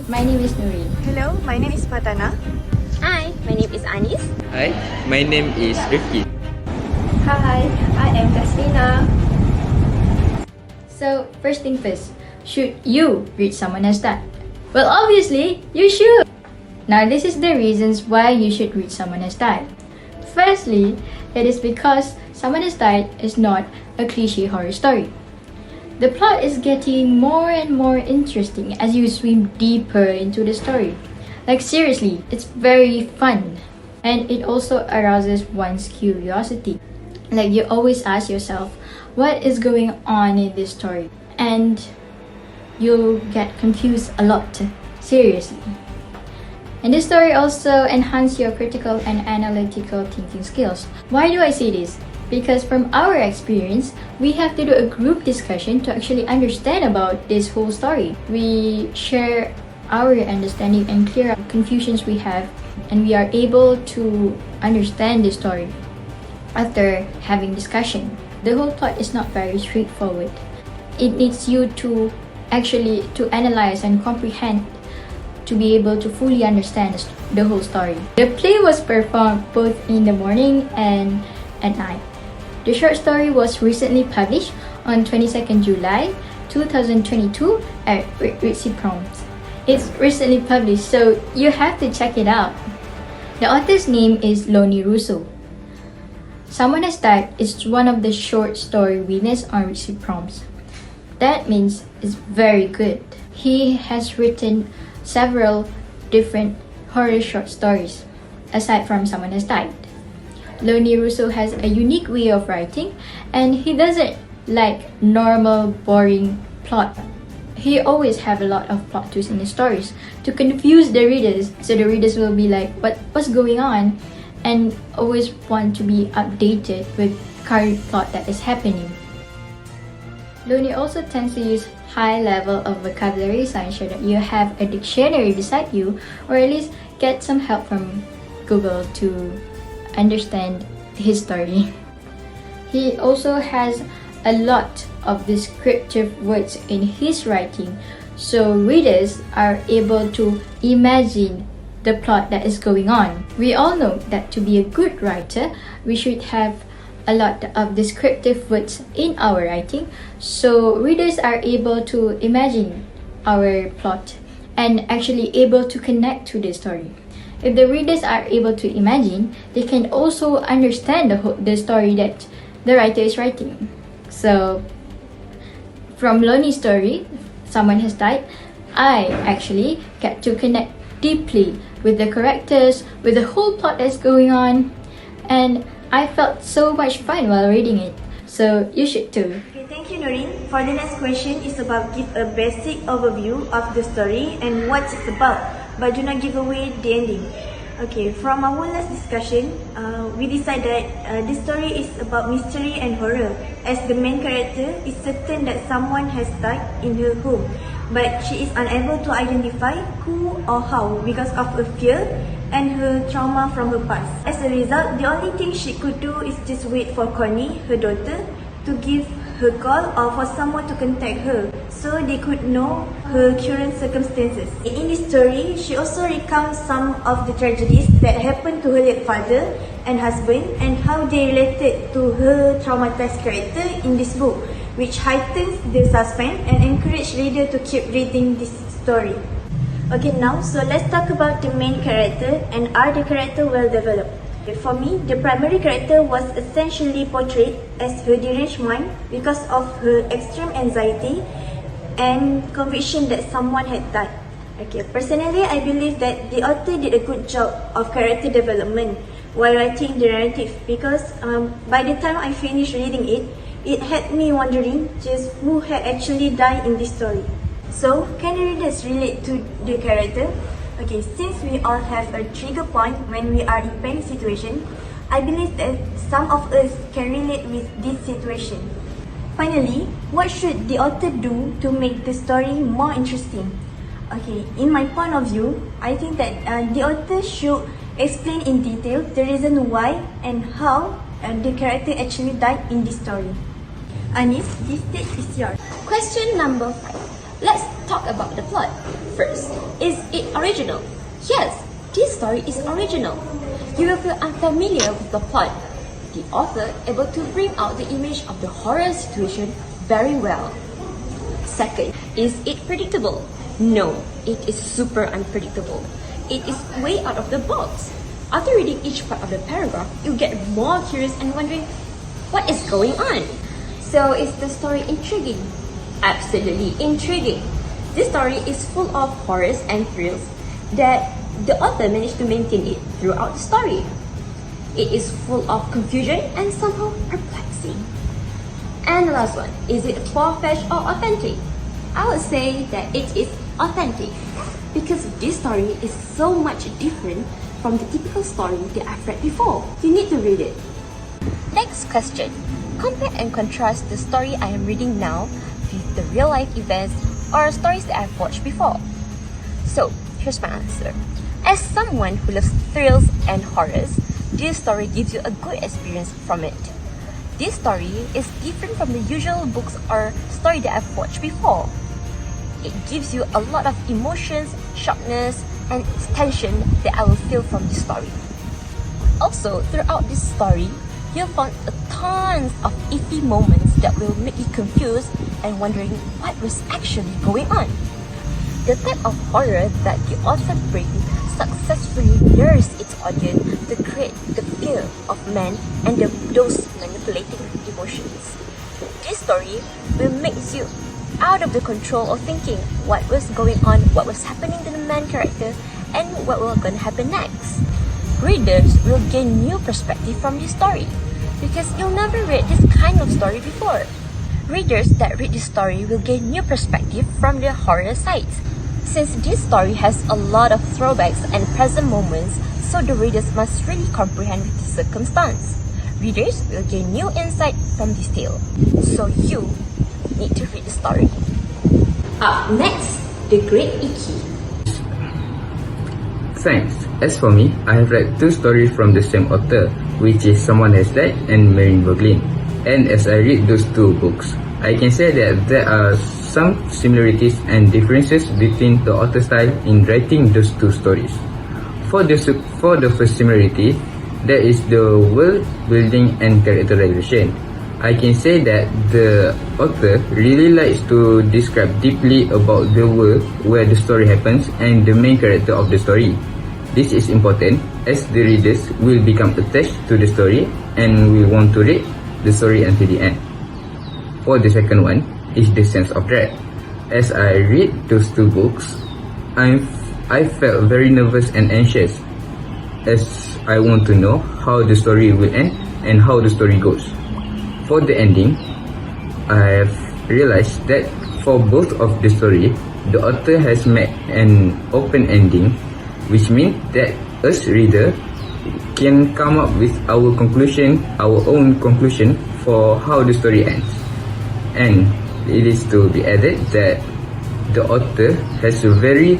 my name is Nurin. Hello, my name is Fatanah. Hi, my name is Anis. Hi, my name is Rifqi. Hi, I am Qasrina. So, first thing first, should you read Someone Has Died? Well, obviously, you should! Now, this is the reasons why you should read Someone Has Died. Firstly, it is because Someone Has Died is not a cliche horror story. The plot is getting more and more interesting as you swim deeper into the story. Like seriously, it's very fun. And it also arouses one's curiosity. Like you always ask yourself, what is going on in this story? And you'll get confused a lot, seriously. And this story also enhances your critical and analytical thinking skills. Why do I say this? Because from our experience, we have to do a group discussion to actually understand about this whole story. We share our understanding and clear up confusions we have, and we are able to understand the story after having discussion. The whole plot is not very straightforward. It needs you to actually to analyze and comprehend to be able to fully understand the whole story. The play was performed both in the morning and at night. The short story was recently published on 22nd July 2022 at Rifqi Prompts. It's recently published, so you have to check it out. The author's name is Loni Russo. Someone Has Died is one of the short story winners on Rifqi Prompts. That means it's very good. He has written several different horror short stories aside from Someone Has Died. Loni Russo has a unique way of writing, and he doesn't like normal boring plot. He always have a lot of plot twists in his stories to confuse the readers, so the readers will be like, what's going on? And always want to be updated with current plot that is happening. Loni also tends to use high level of vocabulary, so ensure that you have a dictionary beside you, or at least get some help from Google to understand his story. He also has a lot of descriptive words in his writing, so readers are able to imagine the plot that is going on. We all know that to be a good writer, we should have a lot of descriptive words in our writing, so readers are able to imagine our plot and actually able to connect to the story. If the readers are able to imagine, they can also understand the story that the writer is writing. So, from Loni's story, Someone Has Died, I actually get to connect deeply with the characters, with the whole plot that's going on, and I felt so much fun while reading it. So, you should too. Okay, thank you, Nurin. For the next question is about give a basic overview of the story and what it's about, but do not give away the ending. Okay, from our last discussion, we decided this story is about mystery and horror, as the main character is certain that someone has died in her home, but she is unable to identify who or how because of her fear and her trauma from her past. As a result, the only thing she could do is just wait for Connie, her daughter, to give her call or for someone to contact her so they could know her current circumstances. In this story, she also recounts some of the tragedies that happened to her late father and husband and how they related to her traumatized character in this book, which heightens the suspense and encourages reader to keep reading this story. Okay, now so let's talk about the main character and are the character well developed. For me, the primary character was essentially portrayed as her deranged mind because of her extreme anxiety and conviction that someone had died. Okay, personally, I believe that the author did a good job of character development while writing the narrative because by the time I finished reading it, it had me wondering just who had actually died in this story. So, can the readers relate to the character? Okay, since we all have a trigger point when we are in panic situation, I believe that some of us can relate with this situation. Finally, what should the author do to make the story more interesting? Okay, in my point of view, I think that the author should explain in detail the reason why and how the character actually died in this story. Anis, this stage is yours. Question number 5. let's talk about the plot. First, is it original? Yes, this story is original. You will feel unfamiliar with the plot. The author able to bring out the image of the horror situation very well. Second, is it predictable? No, it is super unpredictable. It is way out of the box. After reading each part of the paragraph, you get more curious and wondering, what is going on? So is the story intriguing? Absolutely intriguing. This story is full of horrors and thrills that the author managed to maintain it throughout the story. It is full of confusion and somehow perplexing. And the last one, is it far-fetched or authentic? I would say that it is authentic because this story is so much different from the typical story that I've read before. You need to read it. Next question. Compare and contrast the story I am reading now with the real-life events or stories that I've watched before. So, here's my answer. As someone who loves thrills and horrors, this story gives you a good experience from it. This story is different from the usual books or story that I've watched before. It gives you a lot of emotions, shockness, and tension that I will feel from this story. Also, throughout this story, you'll find tons of iffy moments that will make you confused and wondering what was actually going on. The type of horror that the author brings successfully lures its audience to create the fear of men and those manipulating emotions. This story will make you out of the control of thinking what was going on, what was happening to the main character, and what will going to happen next. Readers will gain new perspective from this story because you'll never read this kind of story before. Readers that read this story will gain new perspective from the horror sides. Since this story has a lot of throwbacks and present moments, so the readers must really comprehend the circumstance. Readers will gain new insight from this tale. So you need to read the story. Up next, The Great Icky. Thanks. As for me, I have read two stories from the same author, which is Someone Has Died and Marine Boglin. And as I read those two books, I can say that there are some similarities and differences between the author's style in writing those two stories. For the first similarity, there is the world building and characterization. I can say that the author really likes to describe deeply about the world where the story happens and the main character of the story. This is important as the readers will become attached to the story and will want to read the story until the end. For the second one is the sense of dread. As I read those two books, I felt very nervous and anxious as I want to know how the story will end and how the story goes. For the ending, I have realized that for both of the story, the author has made an open ending, which means that us reader can come up with our own conclusion for how the story ends. And it is to be added that the author has a very,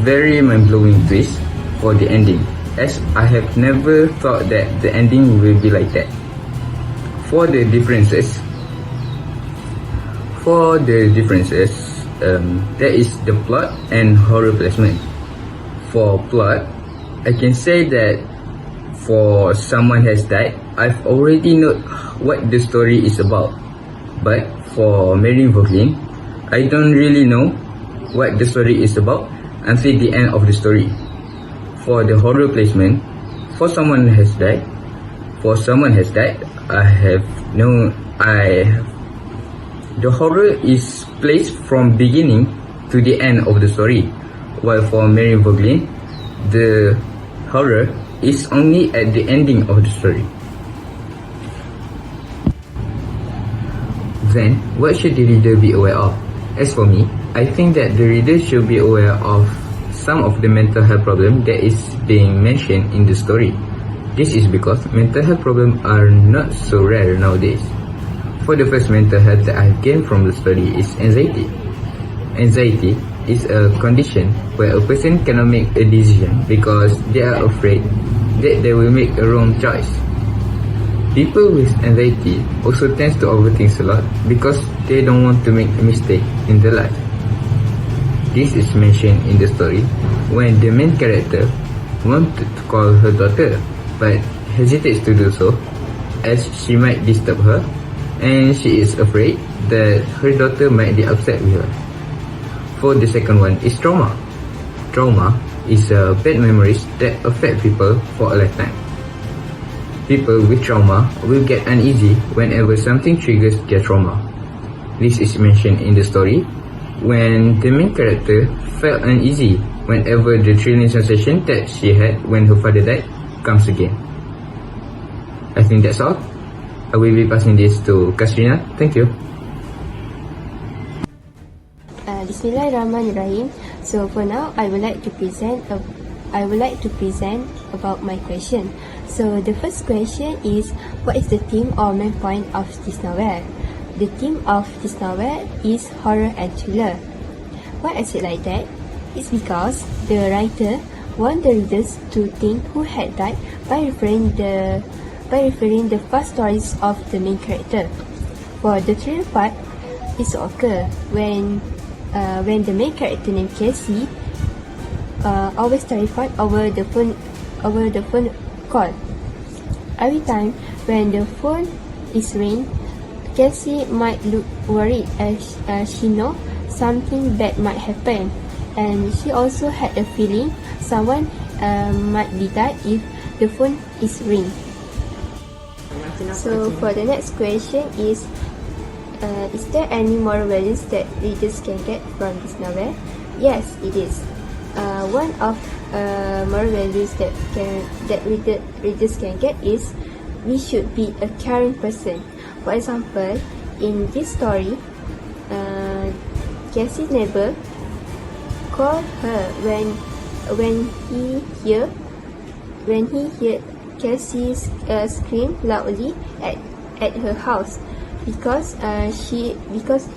very mind-blowing twist for the ending, as I have never thought that the ending will be like that. For the differences, there is the plot and horror placement. For plot, I can say that for Someone Has Died, I've already known what the story is about. But for Marine Boglin, I don't really know what the story is about until the end of the story. For the horror placement, for Someone Has Died, the horror is placed from beginning to the end of the story, while for Marine Boglin, the horror is only at the ending of the story. Then, what should the reader be aware of? As for me, I think that the reader should be aware of some of the mental health problems that is being mentioned in the story. This is because mental health problems are not so rare nowadays. For the first mental health that I gained from the story is anxiety. Anxiety is a condition where a person cannot make a decision because they are afraid that they will make a wrong choice. People with anxiety also tend to overthink a lot because they don't want to make a mistake in their life. This is mentioned in the story when the main character wanted to call her daughter but hesitates to do so as she might disturb her, and she is afraid that her daughter might be upset with her. For the second one is trauma. Trauma is bad memories that affect people for a lifetime. People with trauma will get uneasy whenever something triggers their trauma. This is mentioned in the story when the main character felt uneasy whenever the thrilling sensation that she had when her father died comes again. I think that's all. I will be passing this to Qasrina. Thank you. Bismillahirrahmanirrahim. So for now, I would like to present about my question. So the first question is, what is the theme or main point of this novel? The theme of this novel is horror and thriller. Why I say like that? It's because the writer want the readers to think who had died by referring the past stories of the main character. For the thriller part, it occurs when the main character named Casey always terrified over the phone call. Every time when the phone is ring, Casey might look worried as she know something bad might happen, and she also had a feeling someone might be dead if the phone is ring. So for the next question is there any moral values that readers can get from this novel? Yes, it is. One of moral values that readers can get is we should be a caring person. For example, in this story, Casey's neighbor called her when he heard Casey scream loudly at her house because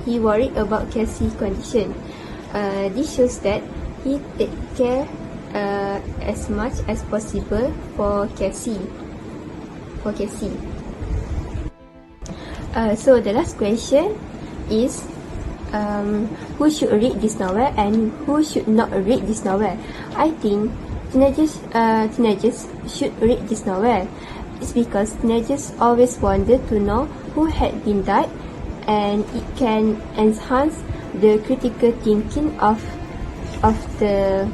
he worried about Casey's condition. This shows that he take care as much as possible for Casey. So the last question is, who should read this novel and who should not read this novel? I think teenagers should read this novel. It's because teenagers always wanted to know who had been died, and it can enhance the critical thinking of the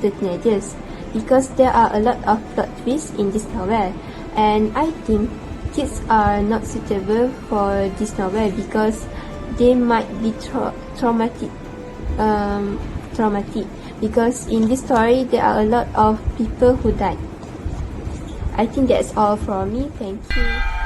teenagers, because there are a lot of plot twists in this novel, and I think kids are not suitable for this novel because they might be traumatic because in this story there are a lot of people who died. I think that's all from me. Thank you.